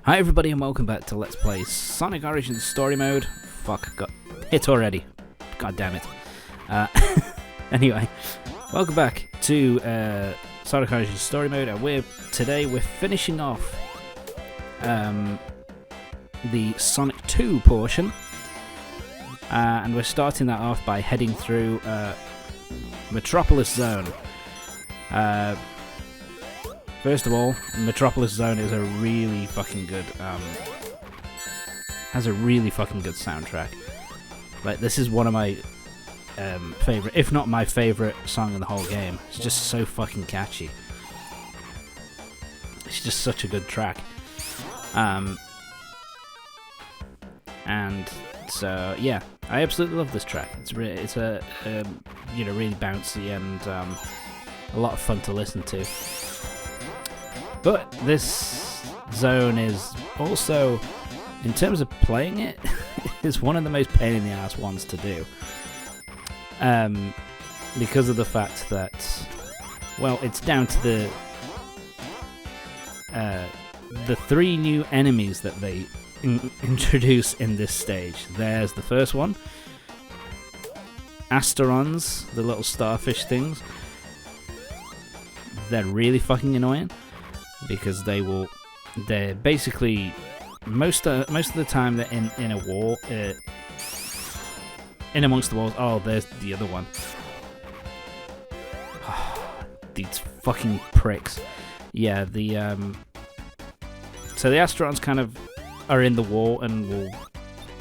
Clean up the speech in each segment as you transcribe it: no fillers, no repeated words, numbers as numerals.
Hi everybody and welcome back to Let's Play Sonic Origins Story Mode. Fuck, got hit already. God damn it. Anyway, welcome back to Sonic Origins Story Mode, and today we're finishing off the Sonic 2 portion. And we're starting that off by heading through Metropolis Zone. First of all, Metropolis Zone is a really fucking good, has a really fucking good soundtrack. Like, this is one of my favourite, if not my favourite song in the whole game. It's just so fucking catchy. It's just such a good track. And so, yeah, I absolutely love this track. It's a really bouncy and a lot of fun to listen to. But this zone is also, in terms of playing it, is one of the most pain in the ass ones to do. Because of the fact that, well, it's down to the three new enemies that they introduce in this stage. There's the first one, Asterons, the little starfish things. They're really fucking annoying. Because they're basically, most of the time they're in a wall, in amongst the walls. Oh, there's the other one. These fucking pricks. Yeah, so the Asterons kind of are in the wall and will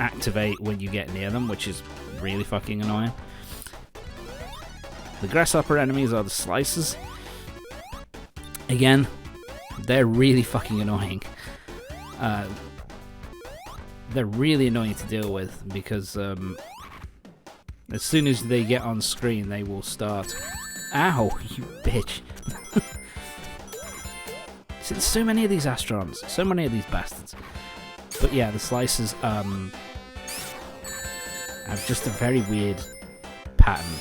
activate when you get near them, which is really fucking annoying. The grasshopper enemies are the slicers. Again, they're really fucking annoying. They're really annoying to deal with because as soon as they get on screen, they will start. Ow, you bitch! There's so many of these Astrons, so many of these bastards. But yeah, the slicers have just a very weird pattern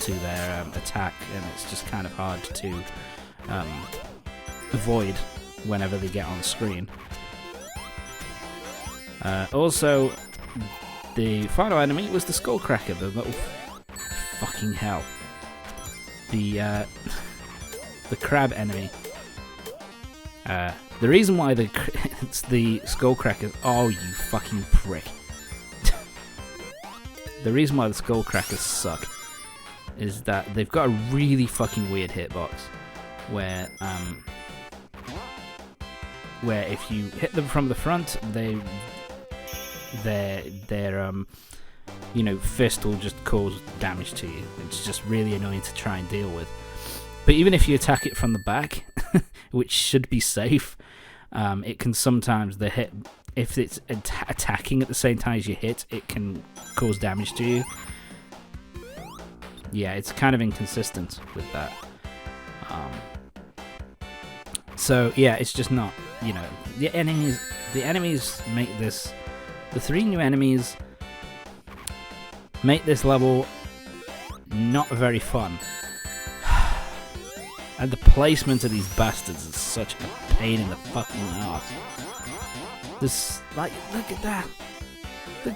to their attack, and it's just kind of hard to avoid whenever they get on screen. Also, the final enemy was the Skullcracker, the little fucking hell. The crab enemy. The reason why it's the Skullcrackers. Oh, you fucking prick! The reason why the Skullcrackers suck is that they've got a really fucking weird hitbox, where if you hit them from the front, their fist will just cause damage to you. It's just really annoying to try and deal with. But even if you attack it from the back, which should be safe, it can sometimes, if it's attacking at the same time as you hit, it can cause damage to you. Yeah, it's kind of inconsistent with that. So yeah, it's just not, the enemies make this, the three new enemies make this level not very fun. And the placement of these bastards is such a pain in the fucking ass. This, look at that. The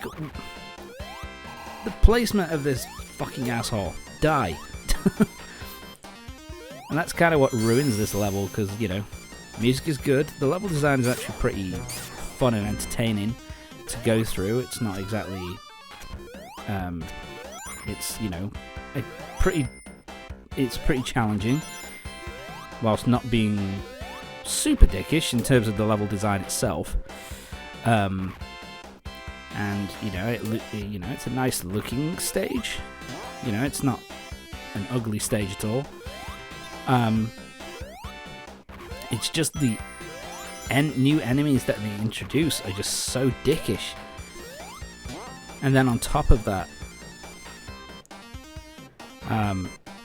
placement of this fucking asshole. Die. And that's kind of what ruins this level, because, music is good. The level design is actually pretty fun and entertaining to go through. It's not exactly, it's pretty challenging, whilst not being super dickish in terms of the level design itself. And, it's a nice looking stage. It's not an ugly stage at all. It's just the new enemies that they introduce are just so dickish. And then on top of that,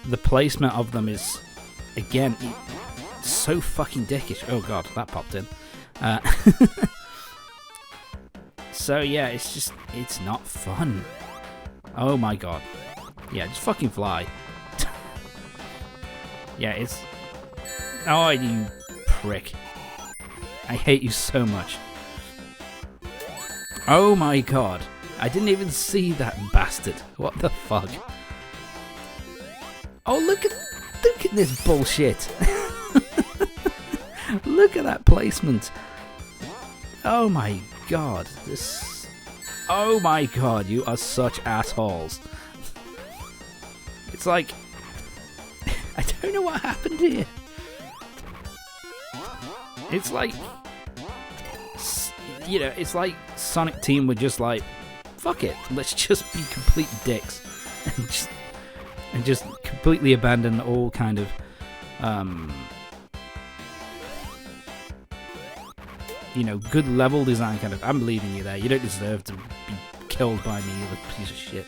the placement of them is, again, so fucking dickish. Oh god, that popped in. So yeah, it's not fun. Oh my god. Yeah, just fucking fly. Yeah, oh, you prick. I hate you so much. Oh my god. I didn't even see that bastard. What the fuck? Oh, look at this bullshit. Look at that placement. Oh my god. Oh my god, you are such assholes. It's like... I don't know what happened here. It's like... You know, it's like Sonic Team were just like, fuck it, let's just be complete dicks. And just completely abandon all kind of... you know, good level design kind of... I'm believing you there. You don't deserve to be killed by me, you piece of shit.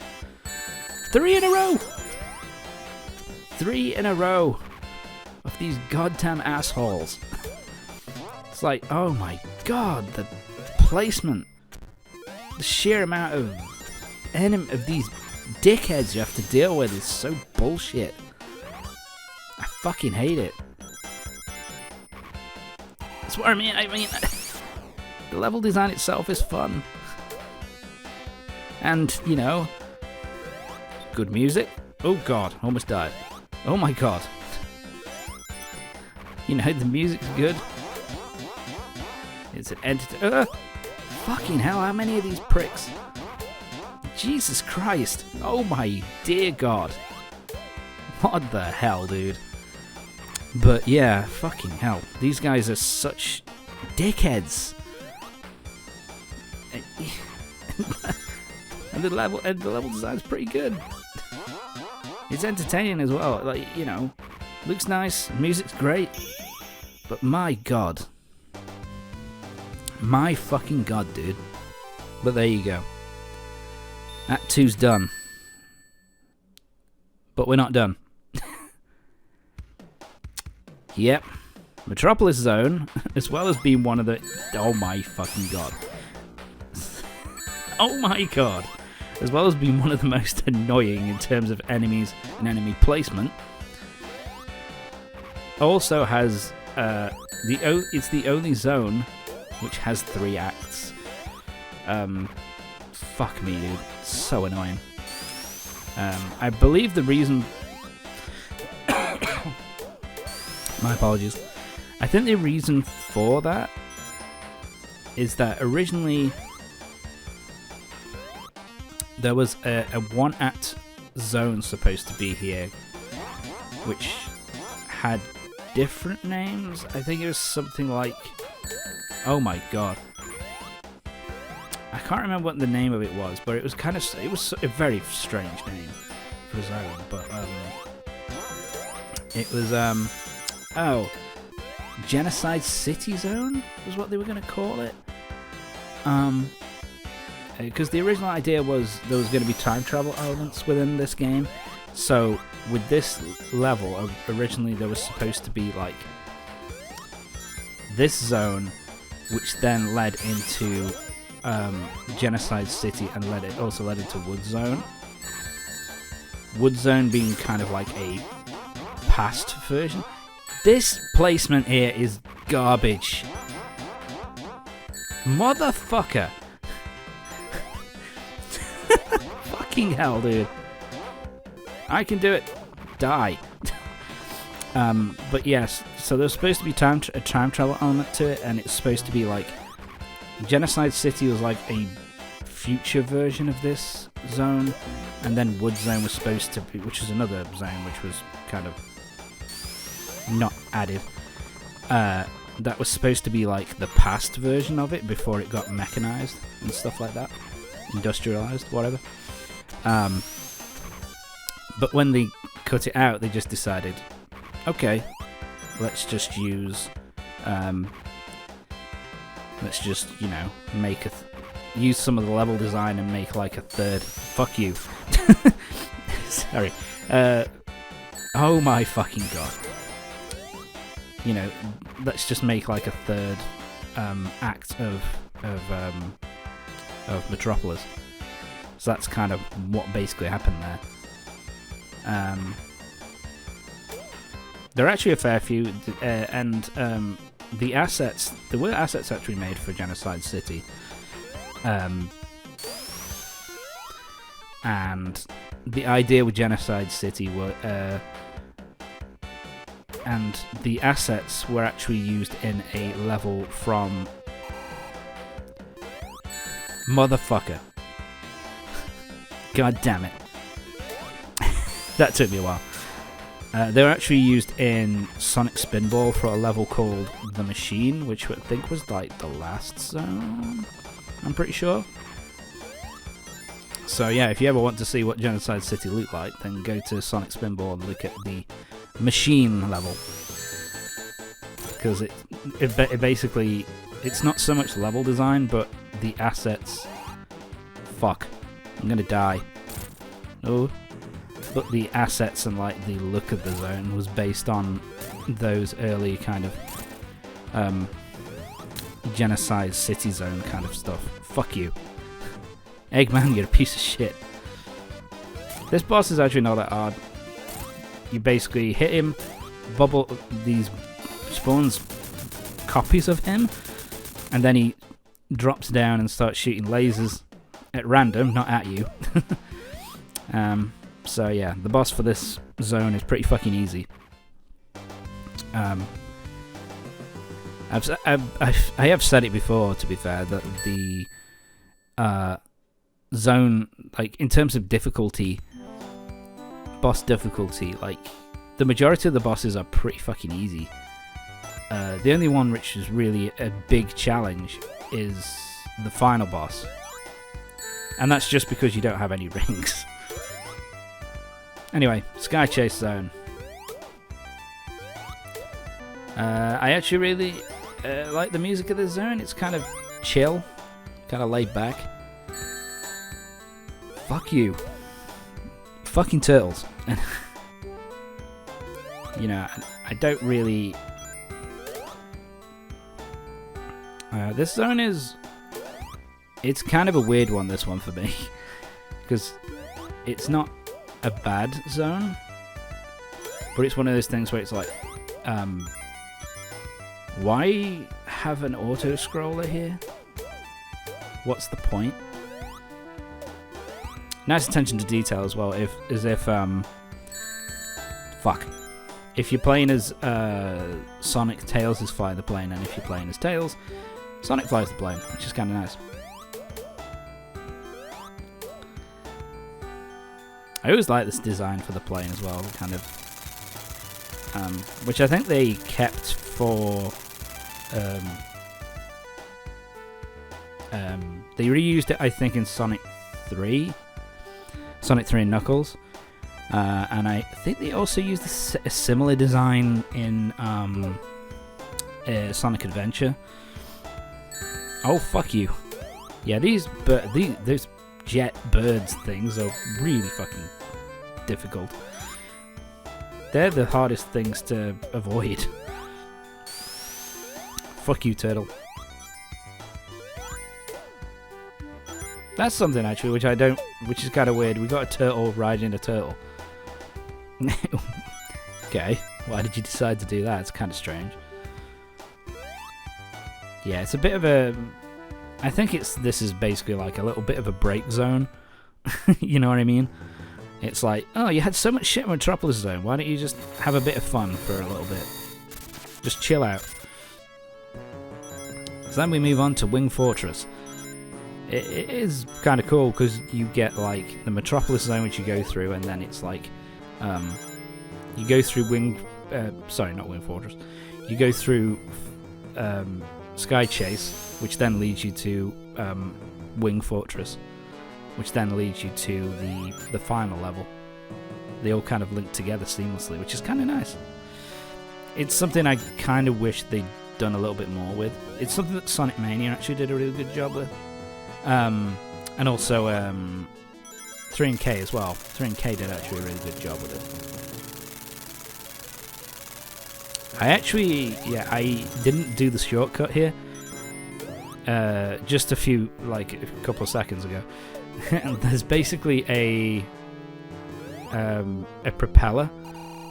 3 in a row! 3 in a row of these goddamn assholes. It's like, oh my god, the placement. The sheer amount of these dickheads you have to deal with is so bullshit. I fucking hate it. That's what I mean. The level design itself is fun. And, you know, good music. Oh god, almost died. Oh my god. You know, the music's good. It's an fucking hell, how many of these pricks? Jesus Christ. Oh my dear god. What the hell, dude? But yeah, fucking hell. These guys are such dickheads. And the level design's pretty good. It's entertaining as well. Like, you know, looks nice, music's great. But my god. My fucking god, dude. But there you go. Act 2's done. But we're not done. Yep. Metropolis Zone, as well as being one of the... Oh my fucking god. Oh my god. As well as being one of the most annoying in terms of enemies and enemy placement, also has... it's the only zone which has 3 acts. Fuck me, dude. So annoying. I believe the reason... My apologies. I think the reason for that is that originally there was a 1-act zone supposed to be here, which had different names. I think it was something like... Oh my god. I can't remember what the name of it was, but it was kind of... It was a very strange name for a zone, but it was oh, Genocide City Zone was what they were going to call it. Because the original idea was there was going to be time travel elements within this game. So with this level, originally there was supposed to be like this zone, which then led into Genocide City and also led into Wood Zone. Wood Zone being kind of like a past version. This placement here is garbage. Motherfucker. Fucking hell, dude. I can do it. Die. But yes, so there's supposed to be a time travel element to it, and it's supposed to be like... Genocide City was like a future version of this zone, and then Wood Zone was supposed to be... Which is another zone which was kind of... not added. That was supposed to be like the past version of it before it got mechanized and stuff like that, industrialized, whatever. But when they cut it out, they just decided, okay, let's just use, let's just, you know, make use some of the level design and make like a third. Fuck you. Sorry. Oh my fucking god. You know, let's just make like a third act of Metropolis. So that's kind of what basically happened there. There are actually a fair few, and the assets, there were assets actually made for Genocide City, And the idea with Genocide City were, and the assets were actually used in a level from Motherfucker. God damn it. That took me a while. They were actually used in Sonic Spinball for a level called The Machine, which I think was like the last zone, I'm pretty sure. So yeah, if you ever want to see what Genocide City looked like, then go to Sonic Spinball and look at the Machine level. Because it basically, it's not so much level design, but the assets. Fuck. I'm gonna die. Oh. But the assets and like the look of the zone was based on those early kind of Genocide City Zone kind of stuff. Fuck you. Eggman, you're a piece of shit. This boss is actually not that hard. You basically hit him, bubble, these spawns copies of him, and then he drops down and starts shooting lasers at random, not at you. So yeah, the boss for this zone is pretty fucking easy. I have said it before, to be fair, that the zone, like in terms of difficulty, boss difficulty, like the majority of the bosses are pretty fucking easy. The only one which is really a big challenge is the final boss, and that's just because you don't have any rings. Anyway, Sky Chase Zone. I actually really like the music of this zone. It's kind of chill, kind of laid back. Fuck you. Fucking turtles. You know, I don't really... this zone is... It's kind of a weird one, this one, for me. Because it's not a bad zone, but it's one of those things where it's like, why have an auto-scroller here? What's the point? Nice attention to detail as well, fuck. If you're playing as Sonic, Tails is flying the plane, and if you're playing as Tails, Sonic flies the plane, which is kind of nice. I always like this design for the plane as well, kind of, which I think they kept for, they reused it, I think, in Sonic 3 and Knuckles, and I think they also used a similar design in Sonic Adventure. Oh, fuck you. Yeah, those jet birds things are really fucking difficult. They're the hardest things to avoid. Fuck you, turtle. That's something actually which is kind of weird. We got a turtle riding a turtle. Okay, why did you decide to do that? It's kind of strange. Yeah, it's a bit of a... I think this is basically like a little bit of a break zone. You know what I mean? It's like, oh, you had so much shit in Metropolis Zone. Why don't you just have a bit of fun for a little bit? Just chill out. So then we move on to Wing Fortress. It is kind of cool because you get like the Metropolis Zone, which you go through, and then it's like, you go through not Wing Fortress. You go through Sky Chase, which then leads you to Wing Fortress, which then leads you to the final level. They all kind of link together seamlessly, which is kind of nice. It's something I kind of wish they'd done a little bit more with. It's something that Sonic Mania actually did a really good job with. And also 3NK as well. 3NK did actually a really good job with it. I didn't do the shortcut here. Just a couple of seconds ago. There's basically a propeller.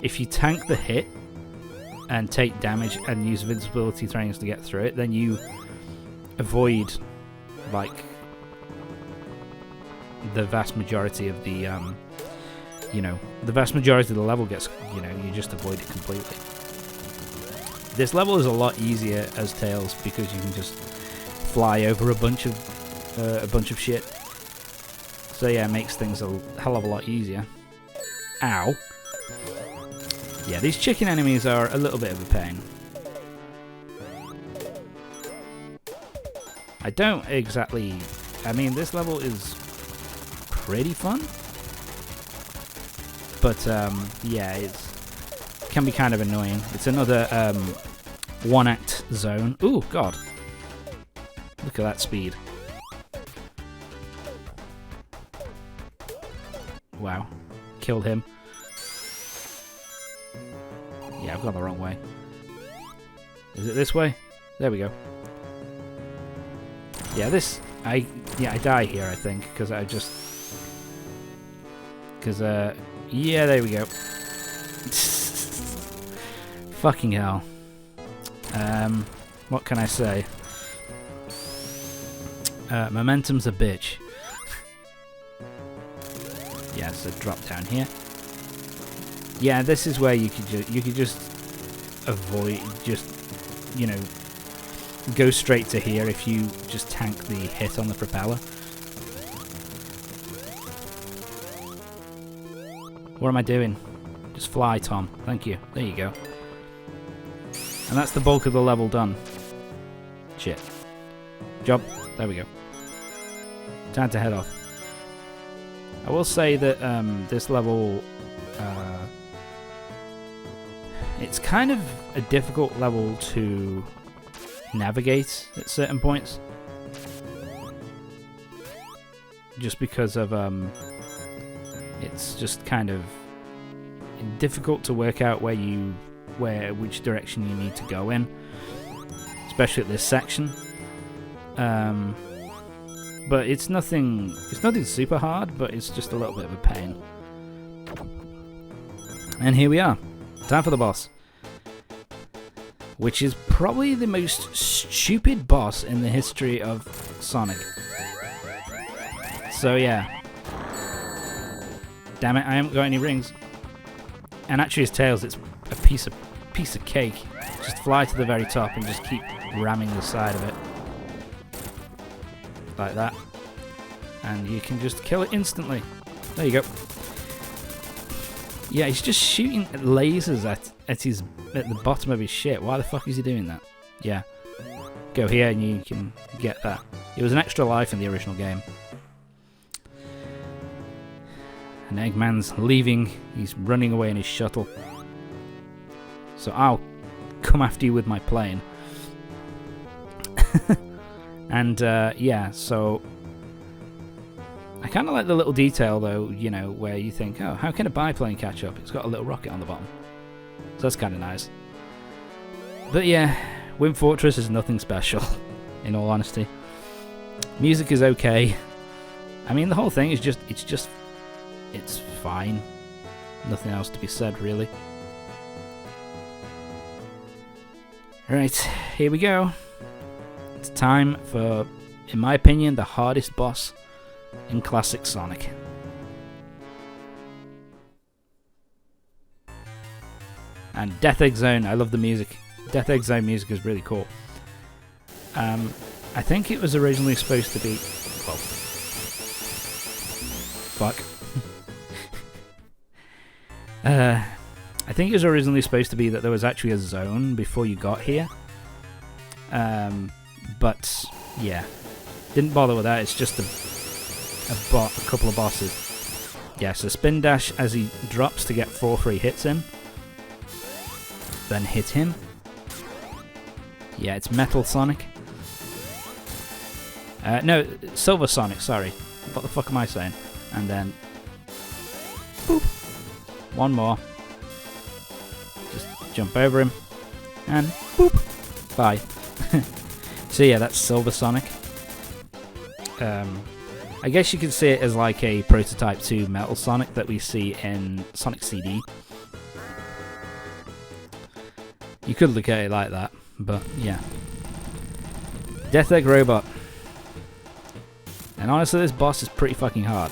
If you tank the hit and take damage and use invincibility things to get through it, then you avoid like the vast majority of the the vast majority of the level gets, you just avoid it completely. This level is a lot easier as Tails because you can just fly over a bunch of shit. So yeah, it makes things a hell of a lot easier. Ow. Yeah, these chicken enemies are a little bit of a pain. I don't exactly... I mean, this level is pretty fun. But, yeah, it can be kind of annoying. It's another one-act zone. Ooh, God. Look at that speed. Wow. Killed him. Yeah, I've gone the wrong way. Is it this way? There we go. Yeah, I die here, I think, because I just... Because, yeah, there we go. Fucking hell. What can I say? Momentum's a bitch. Yeah, so drop down here. Yeah, this is where you could just avoid, go straight to here if you just tank the hit on the propeller. What am I doing? Just fly, Tom. Thank you. There you go. And that's the bulk of the level done. Shit. Jump. There we go. Time to head off. I will say that this level... it's kind of a difficult level to navigate at certain points. Just because of... it's just kind of difficult to work out which direction you need to go in, especially at this section. But it's nothing super hard, but it's just a little bit of a pain. And here we are. Time for the boss. Which is probably the most stupid boss in the history of Sonic. So yeah. Damn it, I haven't got any rings. And actually his tails, it's a piece of cake. Just fly to the very top and just keep ramming the side of it. Like that. And you can just kill it instantly. There you go. Yeah, he's just shooting lasers at the bottom of his shit. Why the fuck is he doing that? Yeah. Go here and you can get that. It was an extra life in the original game. And Eggman's leaving. He's running away in his shuttle. So I'll come after you with my plane. And yeah, so I kind of like the little detail though, where you think, oh, how can a biplane catch up? It's got a little rocket on the bottom. So that's kind of nice. But yeah, Wind Fortress is nothing special, in all honesty. Music is okay. I mean, the whole thing is it's fine. Nothing else to be said, really. Right, here we go. It's time for, in my opinion, the hardest boss in classic Sonic. And Death Egg Zone, I love the music. Death Egg Zone music is really cool. I think it was originally supposed to be... Well... Fuck. I think it was originally supposed to be that there was actually a zone before you got here. But, yeah. Didn't bother with that, it's just a couple of bosses. Yeah, so spin dash as he drops to get 4 free hits in. Then hit him. Yeah, it's Metal Sonic. No, Silver Sonic, sorry. What the fuck am I saying? And then... Boop. One more. Just jump over him. And boop. Bye. So yeah, that's Silver Sonic. I guess you could see it as like a prototype to Metal Sonic that we see in Sonic CD. You could look at it like that, but yeah. Death Egg Robot. And honestly, this boss is pretty fucking hard.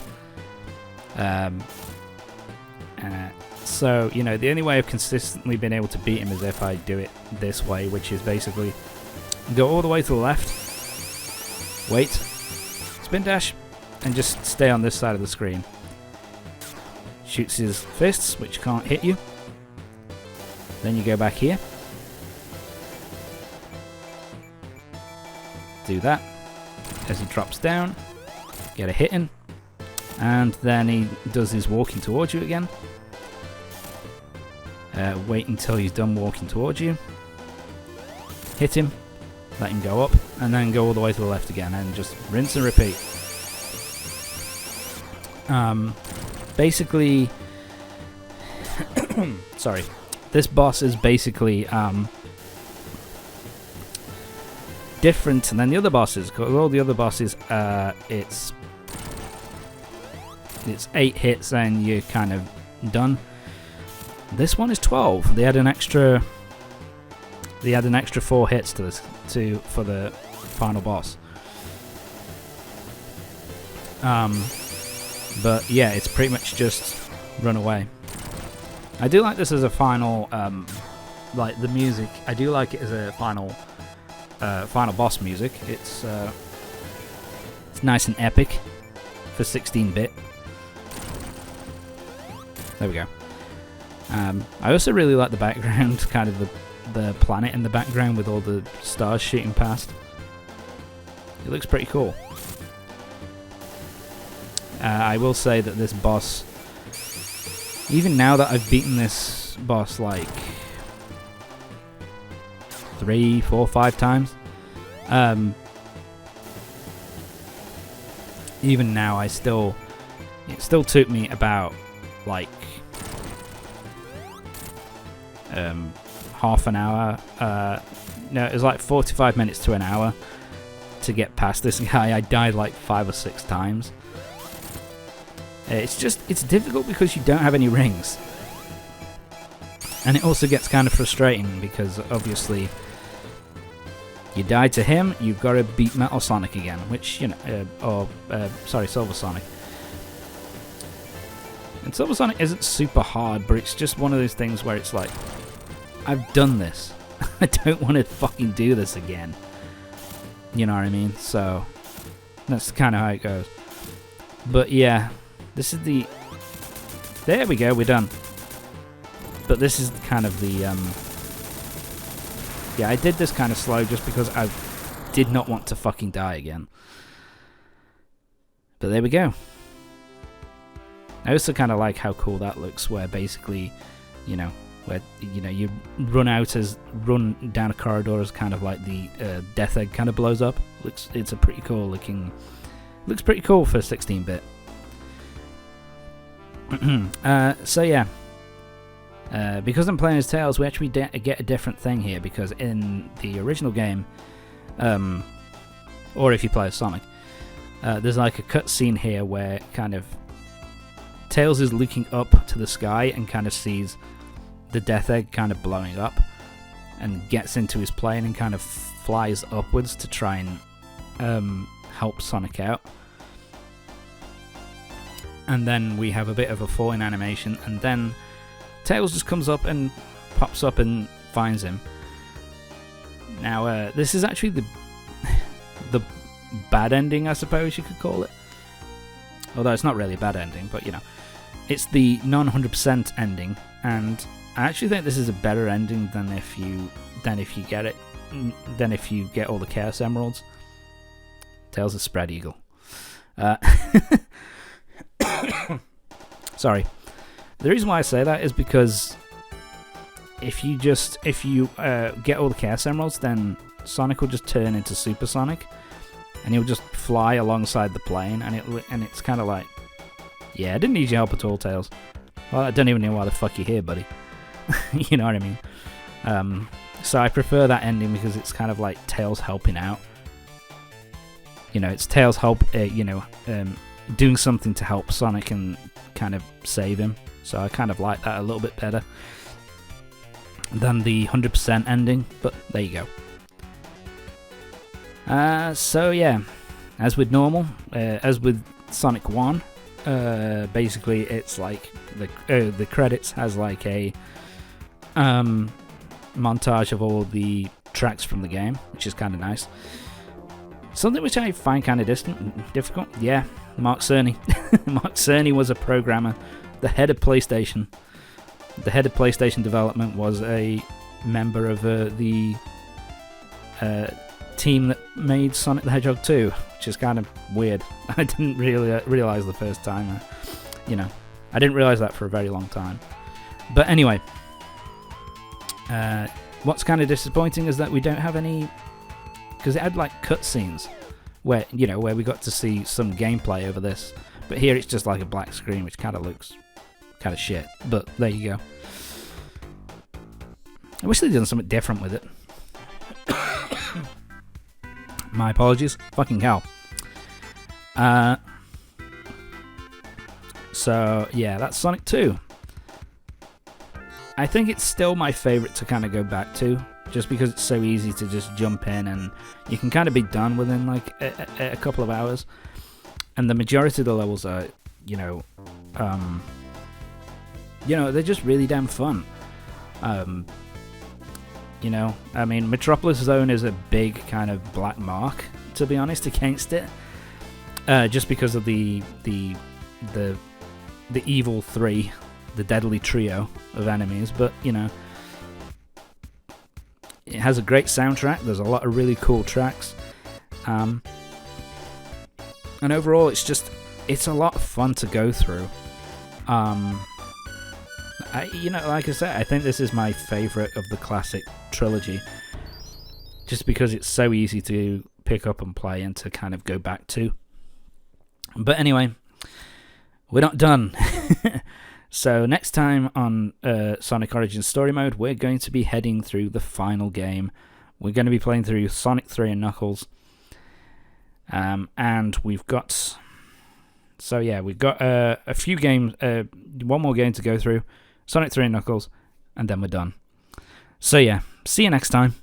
So, you know, the only way I've consistently been able to beat him is if I do it this way, which is basically go all the way to the left, wait, spin dash, and just stay on this side of the screen. Shoots his fists, which can't hit you. Then you go back here. Do that. As he drops down, get a hit in. And then he does his walking towards you again. Wait until he's done walking towards you. Hit him. Let him go up. And then go all the way to the left again. And just rinse and repeat. Basically... sorry. This boss is basically different than the other bosses. Because all the other bosses, it's 8 hits and you're kind of done. This one is 12. They had an extra 4 hits to this for the final boss. But yeah, it's pretty much just run away. I do like this as a final, like the music. I do like it as a final boss music. It's nice and epic for 16-bit. There we go. I also really like the background, kind of the planet in the background with all the stars shooting past. It looks pretty cool. I will say that this boss, even now that I've beaten this boss like 3, 4, 5 times, even now it still took me about like half an hour, no, it was like 45 minutes to an hour to get past this guy. I died like 5 or 6 times. It's difficult because you don't have any rings. And it also gets kind of frustrating because obviously you died to him, you've got to beat Metal Sonic again, which, you know, Silver Sonic. And Silver Sonic isn't super hard, but it's just one of those things where it's like, I've done this. I don't want to fucking do this again. You know what I mean? So, that's kind of how it goes. But yeah, this is the... There we go, we're done. But this is kind of the... Yeah, I did this kind of slow just because I did not want to fucking die again. But there we go. I also kind of like how cool that looks, where basically, you know, you run down a corridor as kind of like the death egg kind of blows up. It's a pretty cool looking. Looks pretty cool for 16-bit. So yeah, because I'm playing as Tails, we actually get a different thing here, because in the original game, or if you play as Sonic, there's like a cutscene here where kind of Tails is looking up to the sky and kind of sees the death egg kind of blowing up, and gets into his plane and kind of flies upwards to try and help Sonic out. And then we have a bit of a falling animation, and then Tails just comes up and pops up and finds him. Now, this is actually the bad ending, I suppose you could call it. Although it's not really a bad ending, but you know, it's the non-100% ending, and I actually think this is a better ending than if you get all the Chaos Emeralds. Tails is spread eagle. Sorry. The reason why I say that is because if you get all the Chaos Emeralds, then Sonic will just turn into Super Sonic, and he'll just fly alongside the plane, and it's kind of like, yeah, I didn't need your help at all, Tails. Well, I don't even know why the fuck you're here, buddy. You know what I mean? So I prefer that ending because it's kind of like Tails helping out. You know, it's Tails doing something to help Sonic and kind of save him. So I kind of like that a little bit better than the 100% ending, but there you go. So yeah, as with normal, as with Sonic 1, basically it's like the credits has like a montage of all the tracks from the game, which is kind of nice. Something which I find kind of difficult. Yeah, Mark Cerny. Mark Cerny was a programmer, the head of PlayStation. The head of PlayStation development was a member of the team that made Sonic the Hedgehog 2, which is kind of weird. I didn't really realise the first time. I didn't realise that for a very long time. But anyway, what's kind of disappointing is that we don't have any, because it had like cutscenes where we got to see some gameplay over this, but here it's just like a black screen, which kind of looks kind of shit. But there you go. I wish they'd done something different with it. My apologies. Fucking hell. So yeah, that's Sonic 2. I think it's still my favourite to kind of go back to, just because it's so easy to just jump in and you can kind of be done within like a couple of hours. And the majority of the levels are, they're just really damn fun. I mean, Metropolis Zone is a big kind of black mark, to be honest, against it, just because of the evil three, the deadly trio of enemies. But it has a great soundtrack. There's a lot of really cool tracks, and overall, it's a lot of fun to go through. Like I said, I think this is my favourite of the classic trilogy, just because it's so easy to pick up and play and to kind of go back to. But anyway, we're not done. So next time on Sonic Origins Story Mode, we're going to be heading through the final game. We're going to be playing through Sonic 3 and Knuckles. And we've got a few games, one more game to go through, Sonic 3 and Knuckles, and then we're done. So yeah, see you next time.